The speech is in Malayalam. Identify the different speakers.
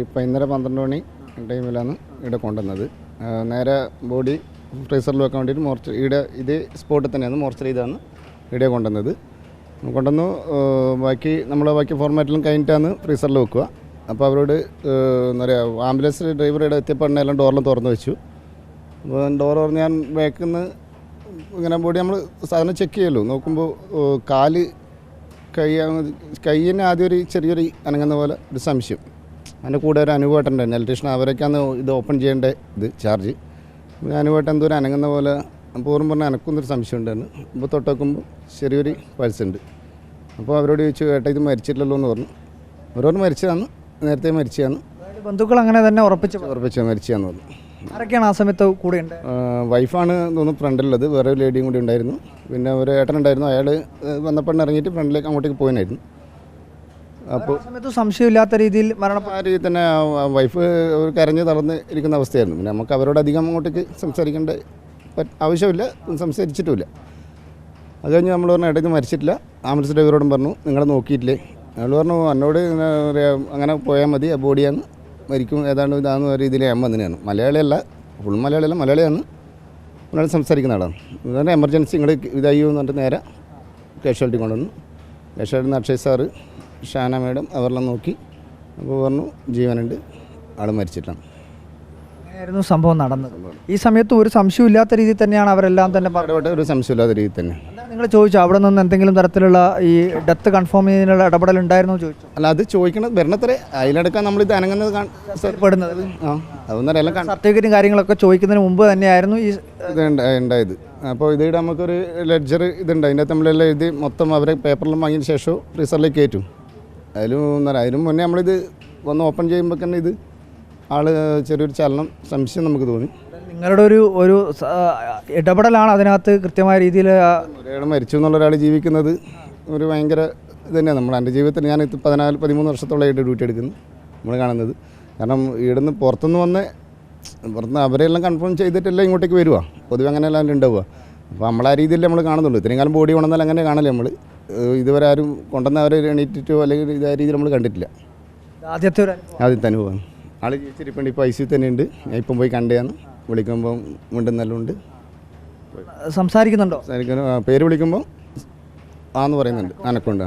Speaker 1: ഇപ്പം ഇന്നലെ 12 മണി ടൈമിലാണ് ഇവിടെ കൊണ്ടുവന്നത്. നേരെ ബോഡി ഫ്രീസറിൽ വെക്കാൻ വേണ്ടിയിട്ട് ഇവിടെ ഇതേ സ്പോട്ടിൽ തന്നെയാണ് മോർച്ചറി ഇതാണ് ഇവിടെ കൊണ്ടുവന്നത്. കൊണ്ടുവന്നു ബാക്കി ഫോർമാറ്റിലും കഴിഞ്ഞിട്ടാണ് ഫ്രീസറിൽ വെക്കുക. അപ്പോൾ അവരോട് എന്താ പറയുക, ആംബുലൻസ് ഡ്രൈവർ ഇവിടെ എത്തിയപ്പോൾ എല്ലാം ഡോറിലും തുറന്നു വെച്ചു. അപ്പോൾ ഡോർ തുറന്ന് ഞാൻ ബാക്കിൽ നിന്ന് ഇങ്ങനെ ബോഡി നമ്മൾ സാധനം ചെക്ക് ചെയ്യുമല്ലോ, നോക്കുമ്പോൾ കയ്യിന് ആദ്യം ഒരു ചെറിയൊരു അനങ്ങുന്ന പോലെ ഒരു സംശയം. അതിൻ്റെ കൂടെ ഒരു അനുഭവമായിട്ടുണ്ടായിരുന്നു, ഇലക്ട്രീഷ്യൻ അവരൊക്കെയാണ് ഇത് ഓപ്പൺ ചെയ്യേണ്ട ചാർജ്. അനുഭവമായിട്ട് എന്തോ ഒരു അനങ്ങുന്ന പോലെ പൂർവ്വം പറഞ്ഞാൽ അനക്കുന്നൊരു സംശയം ഉണ്ടായിരുന്നു. അപ്പോൾ തൊട്ട് നോക്കുമ്പോൾ ചെറിയൊരു പൾസ് ഉണ്ട്. അപ്പോൾ അവരോട് ചോദിച്ചു, ഏട്ടാ ഇത് മരിച്ചിട്ടില്ലല്ലോ എന്ന് പറഞ്ഞു. അവരോട് മരിച്ചതാണ്, നേരത്തെ മരിച്ചതാണ്.
Speaker 2: ബന്ധുക്കൾ അങ്ങനെ തന്നെ ഉറപ്പിച്ച്
Speaker 1: മരിച്ചതാന്ന് പറഞ്ഞു.
Speaker 2: ആരൊക്കെയാണ് ആ സമയത്ത് കൂടെ ഉണ്ട്?
Speaker 1: വൈഫാണ് തോന്നുന്നു ഫ്രണ്ടിലുള്ളത്, വേറെ ഒരു ലേഡിയും കൂടി ഉണ്ടായിരുന്നു. പിന്നെ ഒരു ഏട്ടനുണ്ടായിരുന്നു, അയാൾ വന്നപ്പോൾ ഇറങ്ങിയിട്ട് ഫ്രണ്ടിലേക്ക് അങ്ങോട്ടേക്ക് പോയിനായിരുന്നു. അപ്പോൾ
Speaker 2: സമയത്ത് സംശയമില്ലാത്ത രീതിയിൽ
Speaker 1: ആ രീതിയിൽ തന്നെ വൈഫ് കരഞ്ഞ് തളർന്ന് ഇരിക്കുന്ന അവസ്ഥയായിരുന്നു. പിന്നെ നമുക്ക് അവരോട് അധികം അങ്ങോട്ടേക്ക് സംസാരിക്കേണ്ട ആവശ്യമില്ല, സംസാരിച്ചിട്ടുമില്ല. അത് കഴിഞ്ഞ് നമ്മൾ പറഞ്ഞു, ഇടയ്ക്ക് മരിച്ചിട്ടില്ല. ആംബുലൻസ് ഡ്രൈവറോടും പറഞ്ഞു, നിങ്ങൾ നോക്കിയിട്ടില്ലേ? അയാൾ പറഞ്ഞു, എന്നോട് അങ്ങനെ പോയാൽ മതി, ആ ബോഡിയാണ് മരിക്കും ഏതാണ്ട് ഇതാണെന്ന് രീതിയിൽ ഞാൻ വന്നതിനാണ്. മലയാളിയല്ല, ഫുൾ മലയാളിയല്ല, മലയാളിയാണ്. മലയാളം സംസാരിക്കുന്ന ആളാണ്. ഇതാണ് എമർജൻസി ഇങ്ങോട്ട് ഇതായോ എന്ന് പറഞ്ഞിട്ട് നേരെ കാഷ്വാലിറ്റി കൊണ്ടുവന്നു. Casualty Akshay sir, Shana madam അവരെല്ലാം നോക്കി. അപ്പോൾ പറഞ്ഞു ജീവനുണ്ട്, ആൾ മരിച്ചിട്ടാണ്.
Speaker 2: അങ്ങനെയായിരുന്നു സംഭവം നടന്നത്. ഈ സമയത്ത് ഒരു സംശയമില്ലാത്ത രീതിയിൽ തന്നെയാണ് അവരെല്ലാം തന്നെ
Speaker 1: പറഞ്ഞത്. ഒരു സംശയമില്ലാത്ത രീതിയിൽ തന്നെ
Speaker 2: നിങ്ങൾ ചോദിച്ചു, അവിടെ നിന്ന് എന്തെങ്കിലും തരത്തിലുള്ള ഈ ഡെത്ത് കൺഫേം ചെയ്യുന്നതിനുള്ള ഇടപെടൽ ഉണ്ടായിരുന്നോ ചോദിച്ചു?
Speaker 1: അല്ല, അത് ചോദിക്കണത് വരണത്രേ. അതിലെടുക്കാൻ നമ്മളിത് അനങ്ങുന്നത്
Speaker 2: പെടുന്നത്
Speaker 1: അതൊന്നറിയാം.
Speaker 2: സർട്ടിഫിക്കറ്റും കാര്യങ്ങളൊക്കെ ചോദിക്കുന്നതിന് മുമ്പ് തന്നെയായിരുന്നു ഈ
Speaker 1: ഉണ്ടായത്. അപ്പോൾ ഇതിവിടെ നമുക്കൊരു ലെഡ്ജർ ഇതുണ്ട്, അതിൻ്റെ അകത്ത് നമ്മളെല്ലാം എഴുതി മൊത്തം അവരെ പേപ്പറിലും വാങ്ങിയതിന് ശേഷം ഫ്രീസറിലേക്ക് കയറ്റും. അതിനും മുന്നേ നമ്മളിത് വന്ന് ഓപ്പൺ ചെയ്യുമ്പോൾ തന്നെ ഇത് ചെറിയൊരു ചലനം സംശയം നമുക്ക് തോന്നി.
Speaker 2: നിങ്ങളുടെ ഒരു ഇടപെടലാണ് അതിനകത്ത് കൃത്യമായ രീതിയിൽ.
Speaker 1: ഒരാൾ മരിച്ചു എന്നുള്ള ഒരാൾ ജീവിക്കുന്നത് ഒരു ഭയങ്കര ഇത് തന്നെയാണ്. എൻ്റെ ജീവിതത്തിൽ ഞാൻ 13 വർഷത്തോളമായിട്ട് ഡ്യൂട്ടി എടുക്കുന്നു നമ്മൾ കാണുന്നത്. കാരണം ഇവിടുന്ന് പുറത്തുനിന്ന് അവരെല്ലാം കൺഫേം ചെയ്തിട്ടെല്ലാം ഇങ്ങോട്ടേക്ക് വരുക. പൊതുവെ അങ്ങനെയെല്ലാം ഉണ്ടാവുക. അപ്പോൾ നമ്മളാ രീതിയിൽ നമ്മൾ കാണുന്നുള്ളൂ. ഇത്രയും കാലം ബോഡി കൊണ്ടുവന്നാൽ അങ്ങനെ കാണല്ലേ നമ്മൾ. ഇതുവരെ ആരും കൊണ്ടുവന്ന അവരെ എണീറ്റിട്ടോ അല്ലെങ്കിൽ ഇതേ രീതിയിൽ നമ്മൾ കണ്ടിട്ടില്ല. ആദ്യത്തെ അനുഭവമാണ്. ആൾ ജീവിച്ചിരിപ്പുണ്ട്, ഇപ്പോൾ ICU തന്നെയുണ്ട്. ഞാൻ ഇപ്പം പോയി കണ്ടതാണ്. വിളിക്കുമ്പം മിണ്ടുന്നെല്ലാം
Speaker 2: സംസാരിക്കുന്നുണ്ടോ?
Speaker 1: പേര് വിളിക്കുമ്പോൾ ആന്ന് പറയുന്നുണ്ട്, അനക്കുണ്ട്.